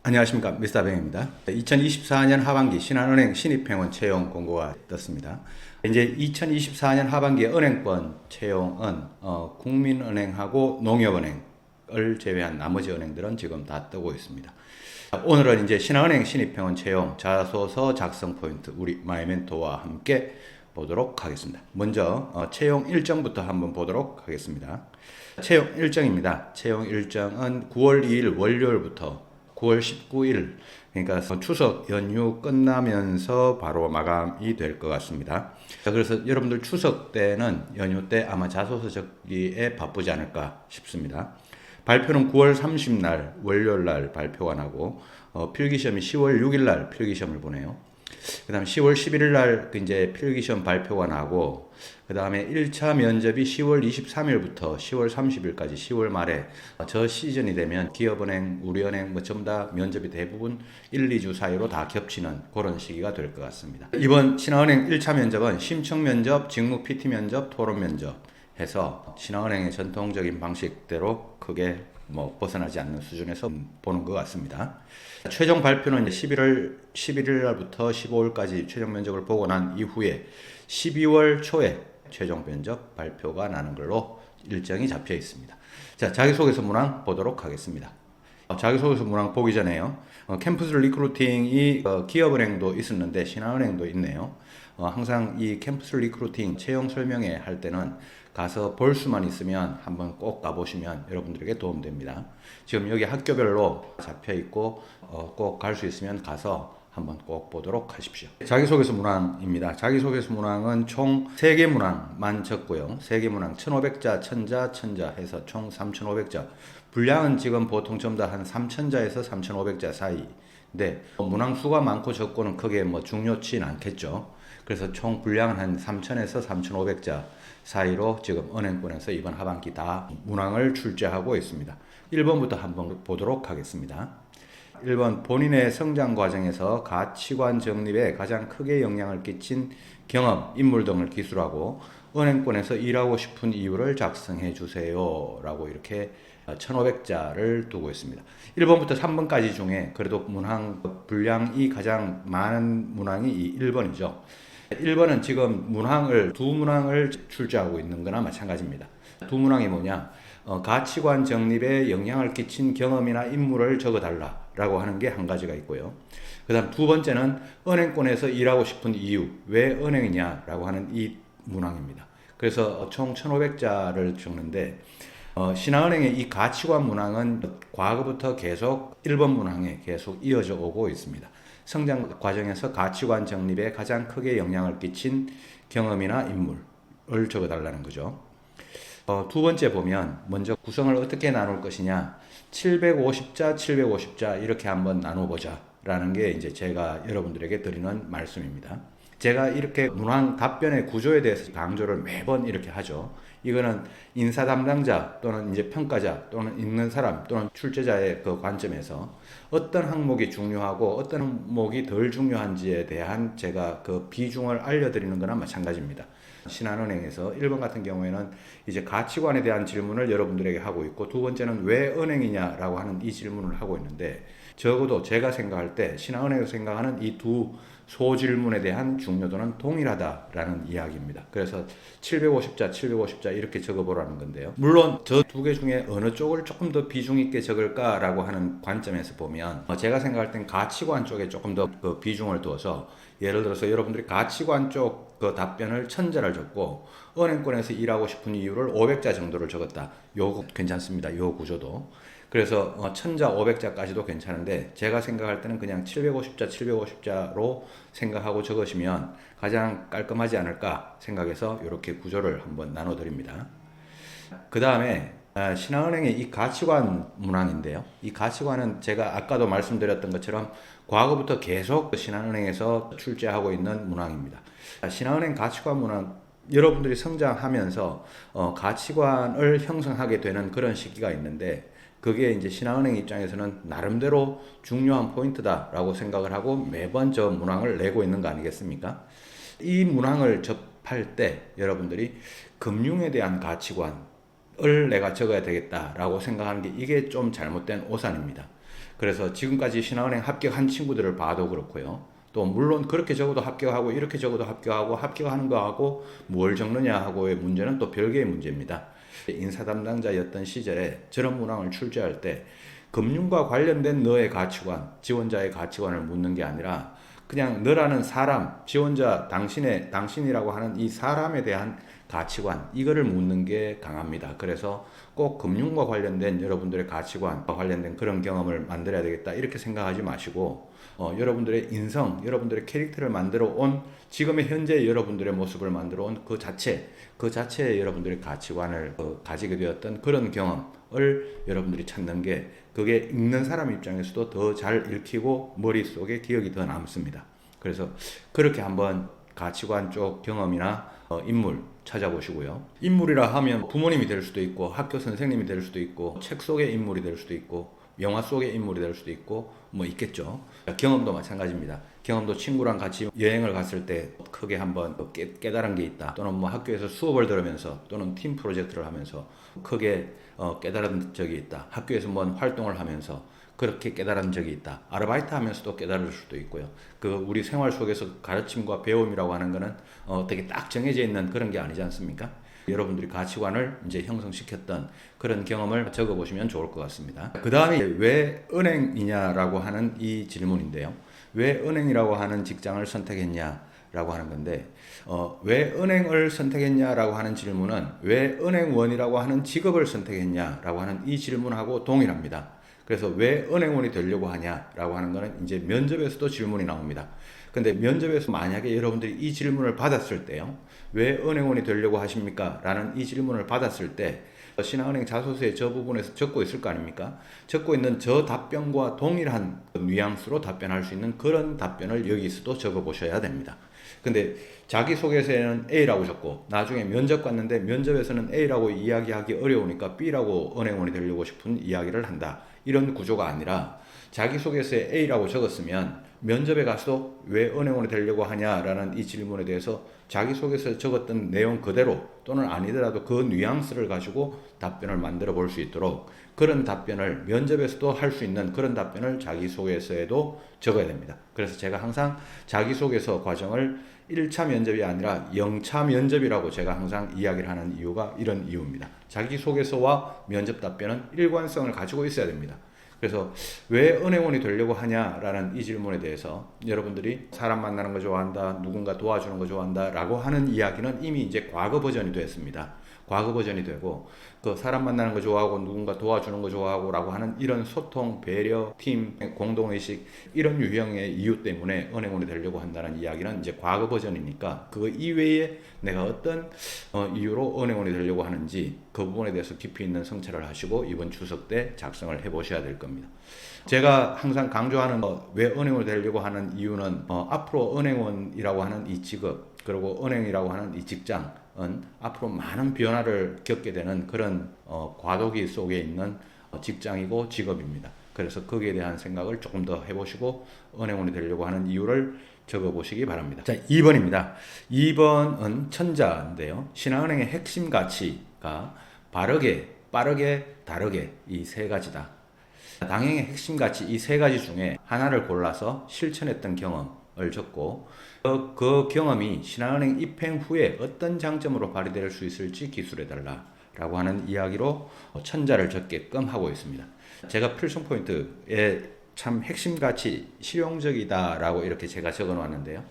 안녕하십니까, 미스터 뱅입니다. 2024년 하반기 신한은행 신입행원 채용 공고가 떴습니다. 이제 2024년 하반기 은행권 채용은 국민은행하고 농협은행을 제외한 나머지 은행들은 지금 다 뜨고 있습니다. 오늘은 이제 신한은행 신입행원 채용 자소서 작성 포인트 우리 마이멘토와 함께 보도록 하겠습니다. 먼저 채용 일정부터 한번 보도록 하겠습니다. 채용 일정입니다. 채용 일정은 9월 2일 월요일부터 9월 19일, 그러니까 추석 연휴 끝나면서 바로 마감이 될 것 같습니다. 그래서 여러분들 추석 때는 연휴 때 아마 자소서 적기에 바쁘지 않을까 싶습니다. 발표는 9월 30날 월요일 날 발표가 나고 필기시험이 10월 6일 날 필기시험을 보내요. 그 다음에 10월 11일 날 이제 필기시험 발표가 나고, 그 다음에 1차 면접이 10월 23일부터 10월 30일까지 10월 말에 저 시즌이 되면 기업은행, 우리은행 전부 다 면접이 대부분 1, 2주 사이로 다 겹치는 그런 시기가 될 것 같습니다. 이번 신한은행 1차 면접은 심층 면접, 직무 PT 면접, 토론 면접 해서 신한은행의 전통적인 방식대로 크게 벗어나지 않는 수준에서 보는 것 같습니다. 최종 발표는 11월 11일 날부터 15일까지 최종 면접을 보고 난 이후에 12월 초에 최종 면접 발표가 나는 걸로 일정이 잡혀 있습니다. 자, 자기소개서 문항 보도록 하겠습니다. 자기소개서 문항 보기 전에요. 캠퍼스 리크루팅이 기업은행도 있었는데 신한은행도 있네요. 항상 이 캠퍼스 리크루팅 채용 설명회 할 때는 가서 볼 수만 있으면 한번 꼭 가보시면 여러분들에게 도움됩니다. 지금 여기 학교별로 잡혀 있고 꼭 갈 수 있으면 가서 한번 꼭 보도록 하십시오. 자기소개서 문항입니다. 자기소개서 문항은 총 3개 문항만 적고요. 3개 문항 1500자, 1000자 해서 총 3500자. 분량은 지금 보통 전부 다 한 3000자에서 3500자 사이인데 문항 수가 많고 적고는 크게 중요치는 않겠죠. 그래서 총 분량은 한 3000에서 3500자 사이로 지금 은행권에서 이번 하반기 다 문항을 출제하고 있습니다. 1번부터 한번 보도록 하겠습니다. 1번 본인의 성장 과정에서 가치관 정립에 가장 크게 영향을 끼친 경험, 인물 등을 기술하고 은행권에서 일하고 싶은 이유를 작성해 주세요 라고 이렇게 1500자를 두고 있습니다. 1번부터 3번까지 중에 그래도 문항 분량이 가장 많은 문항이 이 1번이죠. 1번은 지금 두 문항을 출제하고 있는 거나 마찬가지입니다. 두 문항이 뭐냐? 가치관 정립에 영향을 끼친 경험이나 인물을 적어달라라고 하는 게 한 가지가 있고요. 그 다음 두 번째는 은행권에서 일하고 싶은 이유, 왜 은행이냐라고 하는 이 문항입니다. 그래서 총 1500자를 적는데 신한은행의 이 가치관 문항은 과거부터 계속 1번 문항에 계속 이어져 오고 있습니다. 성장 과정에서 가치관 정립에 가장 크게 영향을 끼친 경험이나 인물을 적어달라는 거죠. 두 번째 보면 먼저 구성을 어떻게 나눌 것이냐, 750자, 750자 이렇게 한번 나눠보자 라는 게 이제 제가 여러분들에게 드리는 말씀입니다. 제가 이렇게 문항 답변의 구조에 대해서 강조를 매번 이렇게 하죠. 이거는 인사 담당자 또는 이제 평가자 또는 읽는 사람 또는 출제자의 그 관점에서 어떤 항목이 중요하고 어떤 항목이 덜 중요한지에 대한 제가 그 비중을 알려드리는 거나 마찬가지입니다. 신한은행에서 1번 같은 경우에는 이제 가치관에 대한 질문을 여러분들에게 하고 있고, 두 번째는 왜 은행이냐라고 하는 이 질문을 하고 있는데, 적어도 제가 생각할 때 신한은행에서 생각하는 이 두 소질문에 대한 중요도는 동일하다라는 이야기입니다. 그래서 750자, 750자 이렇게 적어보라는 건데요. 물론 저 두 개 중에 어느 쪽을 조금 더 비중 있게 적을까라고 하는 관점에서 보면 제가 생각할 땐 가치관 쪽에 조금 더 그 비중을 두어서, 예를 들어서 여러분들이 가치관 쪽 그 답변을 1000자를 적고 은행권에서 일하고 싶은 이유를 500자 정도를 적었다. 요거 괜찮습니다. 요 구조도. 그래서 1000자, 500자까지도 괜찮은데 제가 생각할 때는 그냥 750자, 750자로 생각하고 적으시면 가장 깔끔하지 않을까 생각해서 이렇게 구조를 한번 나눠드립니다. 그 다음에 신한은행의 이 가치관 문항인데요. 이 가치관은 제가 아까도 말씀드렸던 것처럼 과거부터 계속 신한은행에서 출제하고 있는 문항입니다. 신한은행 가치관 문항, 여러분들이 성장하면서 가치관을 형성하게 되는 그런 시기가 있는데, 그게 이제 신한은행 입장에서는 나름대로 중요한 포인트다라고 생각을 하고 매번 저 문항을 내고 있는 거 아니겠습니까? 이 문항을 접할 때 여러분들이 금융에 대한 가치관을 내가 적어야 되겠다라고 생각하는 게 이게 좀 잘못된 오산입니다. 그래서 지금까지 신한은행 합격한 친구들을 봐도 그렇고요. 또 물론 그렇게 적어도 합격하고 이렇게 적어도 합격하고 합격하는 거하고 뭘 적느냐 하고의 문제는 또 별개의 문제입니다. 인사 담당자였던 시절에 저런 문항을 출제할 때 금융과 관련된 너의 가치관, 지원자의 가치관을 묻는 게 아니라 그냥 너라는 사람, 지원자 당신이라고 하는 이 사람에 대한 가치관, 이거를 묻는 게 강합니다. 그래서 꼭 금융과 관련된 여러분들의 가치관과 관련된 그런 경험을 만들어야 되겠다 이렇게 생각하지 마시고 여러분들의 인성, 여러분들의 캐릭터를 만들어 온 지금의 현재 여러분들의 모습을 만들어 온 그 자체의 여러분들의 가치관을 가지게 되었던 그런 경험을 여러분들이 찾는 게 그게 읽는 사람 입장에서도 더 잘 읽히고 머릿속에 기억이 더 남습니다. 그래서 그렇게 한번 가치관 쪽 경험이나 인물 찾아보시고요. 인물이라 하면 부모님이 될 수도 있고 학교 선생님이 될 수도 있고 책 속의 인물이 될 수도 있고 영화 속의 인물이 될 수도 있고 뭐 있겠죠. 경험도 마찬가지입니다. 경험도 친구랑 같이 여행을 갔을 때 크게 한번 깨달은 게 있다. 또는 뭐 학교에서 수업을 들으면서 또는 팀 프로젝트를 하면서 크게 깨달은 적이 있다. 학교에서 뭔 활동을 하면서 그렇게 깨달은 적이 있다. 아르바이트 하면서도 깨달을 수도 있고요. 그 우리 생활 속에서 가르침과 배움이라고 하는 거는 되게 딱 정해져 있는 그런 게 아니지 않습니까? 여러분들이 가치관을 이제 형성시켰던 그런 경험을 적어보시면 좋을 것 같습니다. 그 다음에 왜 은행이냐라고 하는 이 질문인데요. 왜 은행이라고 하는 직장을 선택했냐라고 하는 건데, 왜 은행을 선택했냐라고 하는 질문은 왜 은행원이라고 하는 직업을 선택했냐라고 하는 이 질문하고 동일합니다. 그래서 왜 은행원이 되려고 하냐라고 하는 거는 이제 면접에서도 질문이 나옵니다. 근데 면접에서 만약에 여러분들이 이 질문을 받았을 때요. 왜 은행원이 되려고 하십니까? 라는 이 질문을 받았을 때 신한은행 자소서에 저 부분에서 적고 있을 거 아닙니까? 적고 있는 저 답변과 동일한 뉘앙스로 답변할 수 있는 그런 답변을 여기서도 적어 보셔야 됩니다. 근데 자기소개서에는 A라고 적고 나중에 면접 갔는데 면접에서는 A라고 이야기하기 어려우니까 B라고 은행원이 되려고 싶은 이야기를 한다. 이런 구조가 아니라 자기소개서에 A라고 적었으면 면접에 가서도 왜 은행원이 되려고 하냐라는 이 질문에 대해서 자기소개서에 적었던 내용 그대로 또는 아니더라도 그 뉘앙스를 가지고 답변을 만들어 볼 수 있도록 그런 답변을 면접에서도 할 수 있는 그런 답변을 자기소개서에도 적어야 됩니다. 그래서 제가 항상 자기소개서 과정을 1차 면접이 아니라 0차 면접이라고 제가 항상 이야기를 하는 이유가 이런 이유입니다. 자기소개서와 면접 답변은 일관성을 가지고 있어야 됩니다. 그래서 왜 은행원이 되려고 하냐라는 이 질문에 대해서 여러분들이 사람 만나는 거 좋아한다, 누군가 도와주는 거 좋아한다 라고 하는 이야기는 이미 이제 과거 버전이 됐습니다. 과거 버전이 되고 그 사람 만나는 거 좋아하고 누군가 도와주는 거 좋아하고 라고 하는 이런 소통, 배려, 팀, 공동의식 이런 유형의 이유 때문에 은행원이 되려고 한다는 이야기는 이제 과거 버전이니까 그 이외에 내가 어떤 이유로 은행원이 되려고 하는지 그 부분에 대해서 깊이 있는 성찰을 하시고 이번 추석 때 작성을 해 보셔야 될 겁니다. 제가 항상 강조하는 왜 은행원이 되려고 하는 이유는 앞으로 은행원이라고 하는 이 직업 그리고 은행이라고 하는 이 직장은 앞으로 많은 변화를 겪게 되는 그런 과도기 속에 있는 직장이고 직업입니다. 그래서 거기에 대한 생각을 조금 더 해보시고 은행원이 되려고 하는 이유를 적어보시기 바랍니다. 자, 2번입니다. 2번은 천자인데요. 신한은행의 핵심 가치가 바르게, 빠르게, 다르게 이 세 가지다. 당행의 핵심 가치 이 세 가지 중에 하나를 골라서 실천했던 경험을 적고 그 경험이 신한은행 입행 후에 어떤 장점으로 발휘될 수 있을지 기술해달라 라고 하는 이야기로 천자를 적게끔 하고 있습니다. 제가 필승 포인트에 참 핵심 가치 실용적이다 라고 이렇게 제가 적어 놨는데요.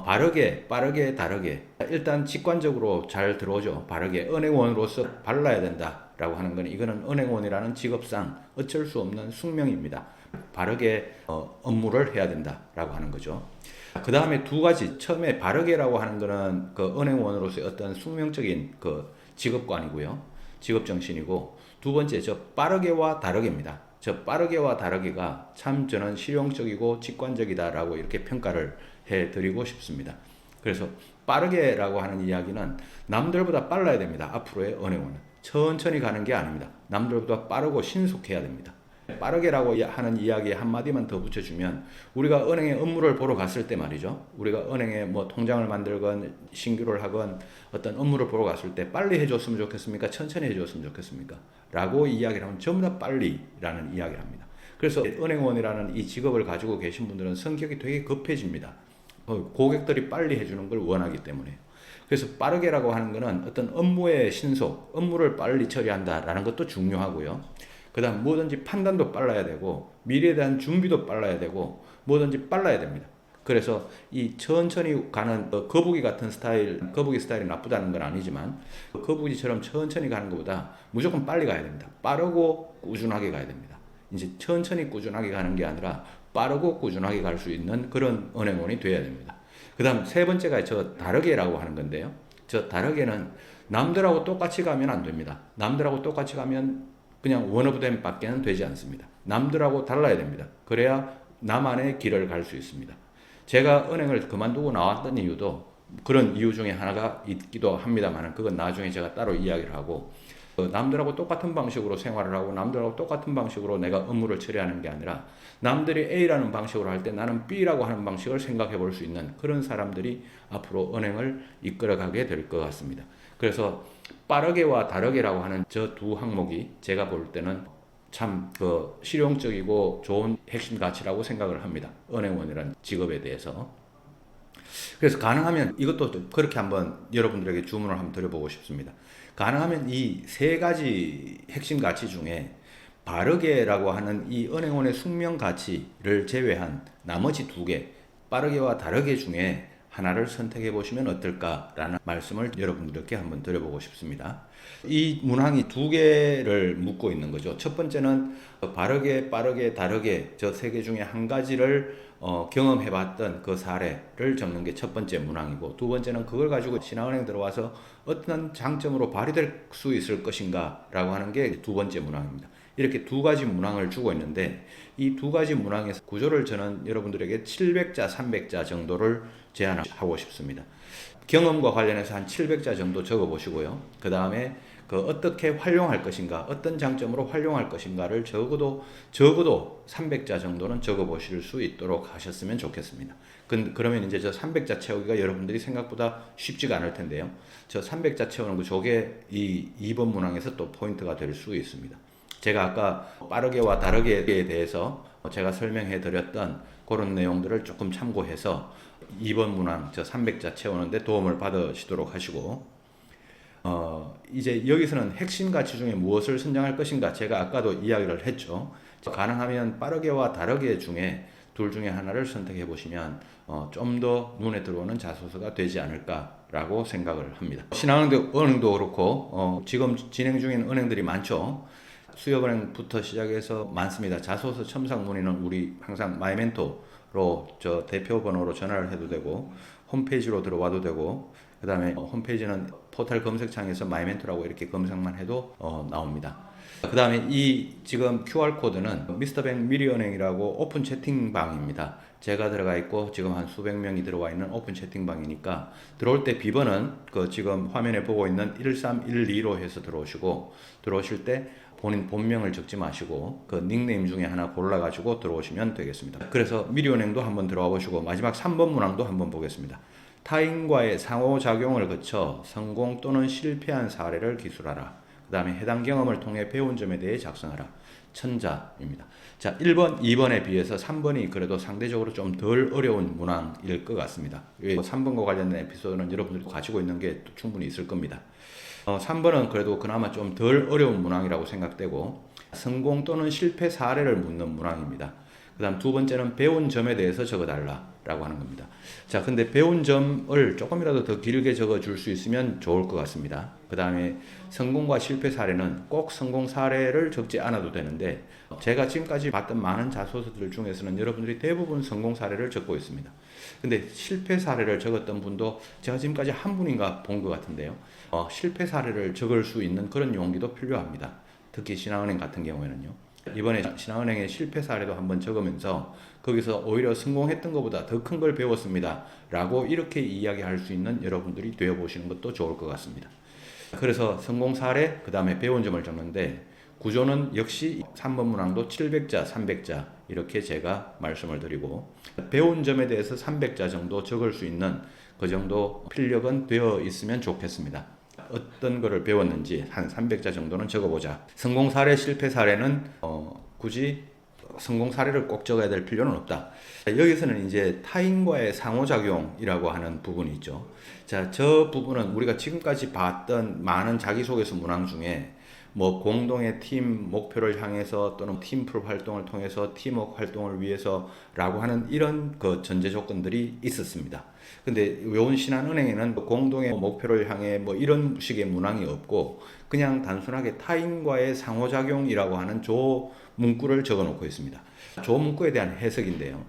바르게, 빠르게, 다르게 일단 직관적으로 잘 들어오죠. 바르게 은행원으로서 발라야 된다 라고 하는 건 이거는 은행원이라는 직업상 어쩔 수 없는 숙명입니다. 바르게 업무를 해야 된다 라고 하는 거죠. 그 다음에 두 가지 처음에 바르게라고 하는 거는 그 은행원으로서의 어떤 숙명적인 그 직업관이고요. 직업정신이고 두 번째 저 빠르게와 다르게입니다. 저 빠르게와 다르게가 참 저는 실용적이고 직관적이다라고 이렇게 평가를 해드리고 싶습니다. 그래서 빠르게라고 하는 이야기는 남들보다 빨라야 됩니다. 앞으로의 은행원은 천천히 가는 게 아닙니다. 남들보다 빠르고 신속해야 됩니다. 빠르게라고 하는 이야기에 한마디만 더 붙여주면 우리가 은행에 업무를 보러 갔을 때 말이죠. 우리가 은행에 뭐 통장을 만들건 신규를 하건 어떤 업무를 보러 갔을 때 빨리 해줬으면 좋겠습니까? 천천히 해줬으면 좋겠습니까? 라고 이야기를 하면 전부 다 빨리라는 이야기를 합니다. 그래서 은행원이라는 이 직업을 가지고 계신 분들은 성격이 되게 급해집니다. 고객들이 빨리 해주는 걸 원하기 때문에. 그래서 빠르게라고 하는 것은 어떤 업무의 신속, 업무를 빨리 처리한다라는 것도 중요하고요. 그 다음 뭐든지 판단도 빨라야 되고 미래에 대한 준비도 빨라야 되고 뭐든지 빨라야 됩니다. 그래서 이 천천히 가는 거북이 같은 스타일, 거북이 스타일이 나쁘다는 건 아니지만 거북이처럼 천천히 가는 것보다 무조건 빨리 가야 됩니다. 빠르고 꾸준하게 가야 됩니다. 이제 천천히 꾸준하게 가는 게 아니라 빠르고 꾸준하게 갈 수 있는 그런 은행원이 돼야 됩니다. 그 다음 세 번째가 저 다르게라고 하는 건데요. 저 다르게는 남들하고 똑같이 가면 안 됩니다. 남들하고 똑같이 가면 그냥 원오브댐 밖에는 되지 않습니다. 남들하고 달라야 됩니다. 그래야 나만의 길을 갈 수 있습니다. 제가 은행을 그만두고 나왔던 이유도 그런 이유 중에 하나가 있기도 합니다만 그건 나중에 제가 따로 이야기를 하고 남들하고 똑같은 방식으로 생활을 하고 남들하고 똑같은 방식으로 내가 업무를 처리하는 게 아니라 남들이 A라는 방식으로 할 때 나는 B라고 하는 방식을 생각해 볼 수 있는 그런 사람들이 앞으로 은행을 이끌어가게 될 것 같습니다. 그래서 빠르게와 다르게라고 하는 저 두 항목이 제가 볼 때는 참 실용적이고 좋은 핵심 가치라고 생각을 합니다. 은행원이라는 직업에 대해서. 그래서 가능하면 이것도 그렇게 한번 여러분들에게 주문을 한번 드려보고 싶습니다. 가능하면 이 세 가지 핵심 가치 중에 바르게라고 하는 이 은행원의 숙명 가치를 제외한 나머지 두 개, 빠르게와 다르게 중에 하나를 선택해 보시면 어떨까라는 말씀을 여러분들께 한번 드려보고 싶습니다. 이 문항이 두 개를 묻고 있는 거죠. 첫 번째는 바르게, 빠르게, 다르게 저 세 개 중에 한 가지를 경험해봤던 그 사례를 적는 게 첫 번째 문항이고, 두 번째는 그걸 가지고 신한은행 들어와서 어떤 장점으로 발휘될 수 있을 것인가 라고 하는 게 두 번째 문항입니다. 이렇게 두 가지 문항을 주고 있는데 이 두 가지 문항에서 구조를 저는 여러분들에게 700자, 300자 정도를 제안하고 싶습니다. 경험과 관련해서 한 700자 정도 적어 보시고요. 그 다음에 어떻게 활용할 것인가, 어떤 장점으로 활용할 것인가를 적어도 300자 정도는 적어 보실 수 있도록 하셨으면 좋겠습니다. 그러면 이제 저 300자 채우기가 여러분들이 생각보다 쉽지가 않을 텐데요. 저 300자 채우는 거 저게 이 2번 문항에서 또 포인트가 될 수 있습니다. 제가 아까 빠르게와 다르게에 대해서 제가 설명해 드렸던 그런 내용들을 조금 참고해서 2번 문항 저 300자 채우는데 도움을 받으시도록 하시고, 이제 여기서는 핵심 가치 중에 무엇을 선정할 것인가, 제가 아까도 이야기를 했죠. 가능하면 빠르게와 다르게 중에 둘 중에 하나를 선택해 보시면 좀 더 눈에 들어오는 자소서가 되지 않을까라고 생각을 합니다. 신한은행도 그렇고 지금 진행 중인 은행들이 많죠. 수협은행부터 시작해서 많습니다. 자소서 첨삭 문의는 우리 항상 마이멘토로 저 대표 번호로 전화를 해도 되고 홈페이지로 들어와도 되고, 그 다음에 홈페이지는 포털 검색창에서 마이멘토라고 이렇게 검색만 해도 나옵니다. 그 다음에 이 지금 QR코드는 미스터뱅 미리은행이라고 오픈 채팅방입니다. 제가 들어가 있고 지금 한 수백 명이 들어와 있는 오픈 채팅방이니까 들어올 때 비번은 지금 화면에 보고 있는 1312로 해서 들어오실 때 본인 본명을 적지 마시고 닉네임 중에 하나 골라가지고 들어오시면 되겠습니다. 그래서 미리은행도 한번 들어와 보시고 마지막 3번 문항도 한번 보겠습니다. 타인과의 상호작용을 거쳐 성공 또는 실패한 사례를 기술하라. 그 다음에 해당 경험을 통해 배운 점에 대해 작성하라. 천자입니다. 자, 1번, 2번에 비해서 3번이 그래도 상대적으로 좀 덜 어려운 문항일 것 같습니다. 3번과 관련된 에피소드는 여러분들이 가지고 있는 게 충분히 있을 겁니다. 3번은 그래도 그나마 좀 덜 어려운 문항이라고 생각되고 성공 또는 실패 사례를 묻는 문항입니다. 그 다음 두 번째는 배운 점에 대해서 적어달라라고 하는 겁니다. 자, 근데 배운 점을 조금이라도 더 길게 적어줄 수 있으면 좋을 것 같습니다. 그 다음에 성공과 실패 사례는 꼭 성공 사례를 적지 않아도 되는데 제가 지금까지 봤던 많은 자소서들 중에서는 여러분들이 대부분 성공 사례를 적고 있습니다. 근데 실패 사례를 적었던 분도 제가 지금까지 한 분인가 본 것 같은데요. 실패 사례를 적을 수 있는 그런 용기도 필요합니다. 특히 신한은행 같은 경우에는요. 이번에 신한은행의 실패 사례도 한번 적으면서 거기서 오히려 성공했던 것보다 더 큰 걸 배웠습니다 라고 이렇게 이야기할 수 있는 여러분들이 되어보시는 것도 좋을 것 같습니다. 그래서 성공 사례, 그 다음에 배운 점을 적는데 구조는 역시 3번 문항도 700자, 300자 이렇게 제가 말씀을 드리고 배운 점에 대해서 300자 정도 적을 수 있는 그 정도 필력은 되어 있으면 좋겠습니다. 어떤 거를 배웠는지 한 300자 정도는 적어보자. 성공 사례, 실패 사례는 굳이 성공 사례를 꼭 적어야 될 필요는 없다. 여기서는 이제 타인과의 상호작용이라고 하는 부분이 있죠. 자, 저 부분은 우리가 지금까지 봤던 많은 자기소개서 문항 중에 뭐 공동의 팀 목표를 향해서 또는 팀플 활동을 통해서 팀워크 활동을 위해서라고 하는 이런 그 전제 조건들이 있었습니다. 근데 요온신한은행에는 공동의 목표를 향해 뭐 이런 식의 문항이 없고 그냥 단순하게 타인과의 상호작용이라고 하는 조 문구를 적어 놓고 있습니다. 조 문구에 대한 해석인데요.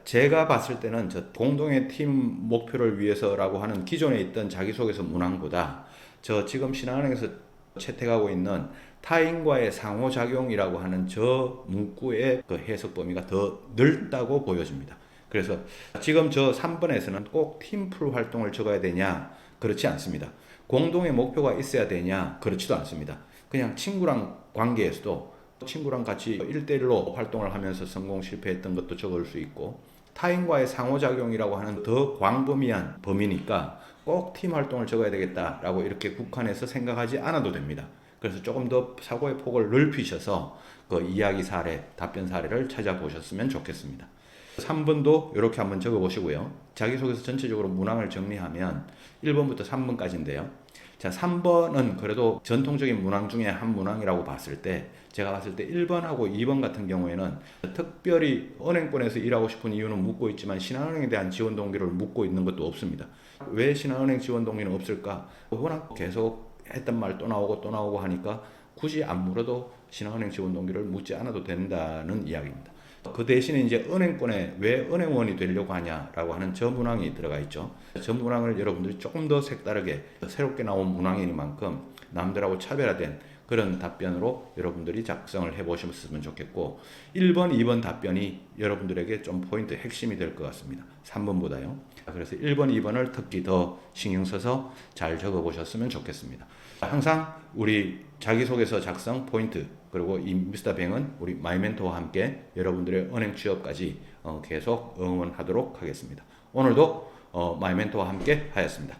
제가 봤을 때는 저 공동의 팀 목표를 위해서라고 하는 기존에 있던 자기소개서 문항보다 저 지금 신한은행에서 채택하고 있는 타인과의 상호작용이라고 하는 저 문구의 그 해석 범위가 더 넓다고 보여집니다. 그래서 지금 저 3번에서는 꼭 팀플 활동을 적어야 되냐? 그렇지 않습니다. 공동의 목표가 있어야 되냐? 그렇지도 않습니다. 그냥 친구랑 관계에서도 친구랑 같이 1대1로 활동을 하면서 성공 실패했던 것도 적을 수 있고 타인과의 상호작용이라고 하는 더 광범위한 범위니까 꼭 팀 활동을 적어야 되겠다라고 이렇게 국한해서 생각하지 않아도 됩니다. 그래서 조금 더 사고의 폭을 넓히셔서 그 이야기 사례, 답변 사례를 찾아보셨으면 좋겠습니다. 3번도 이렇게 한번 적어보시고요. 자기소개서 전체적으로 문항을 정리하면 1번부터 3번까지인데요. 자, 3번은 그래도 전통적인 문항 중에 한 문항이라고 봤을 때 제가 봤을 때 1번하고 2번 같은 경우에는 특별히 은행권에서 일하고 싶은 이유는 묻고 있지만 신한은행에 대한 지원 동기를 묻고 있는 것도 없습니다. 왜 신한은행 지원 동기는 없을까? 워낙 계속 했던 말 또 나오고 또 나오고 하니까 굳이 안 물어도 신한은행 지원 동기를 묻지 않아도 된다는 이야기입니다. 그 대신에 이제 은행권에 왜 은행원이 되려고 하냐라고 하는 저 문항이 들어가 있죠. 저 문항을 여러분들이 조금 더 색다르게 새롭게 나온 문항이니만큼 남들하고 차별화된 그런 답변으로 여러분들이 작성을 해보셨으면 좋겠고 1번, 2번 답변이 여러분들에게 좀 포인트 핵심이 될 것 같습니다. 3번보다요. 그래서 1번, 2번을 특히 더 신경 써서 잘 적어보셨으면 좋겠습니다. 항상 우리 자기소개서 작성 포인트 그리고 이 미스터 뱅은 우리 마이멘토와 함께 여러분들의 은행 취업까지 계속 응원하도록 하겠습니다. 오늘도 마이멘토와 함께 하였습니다.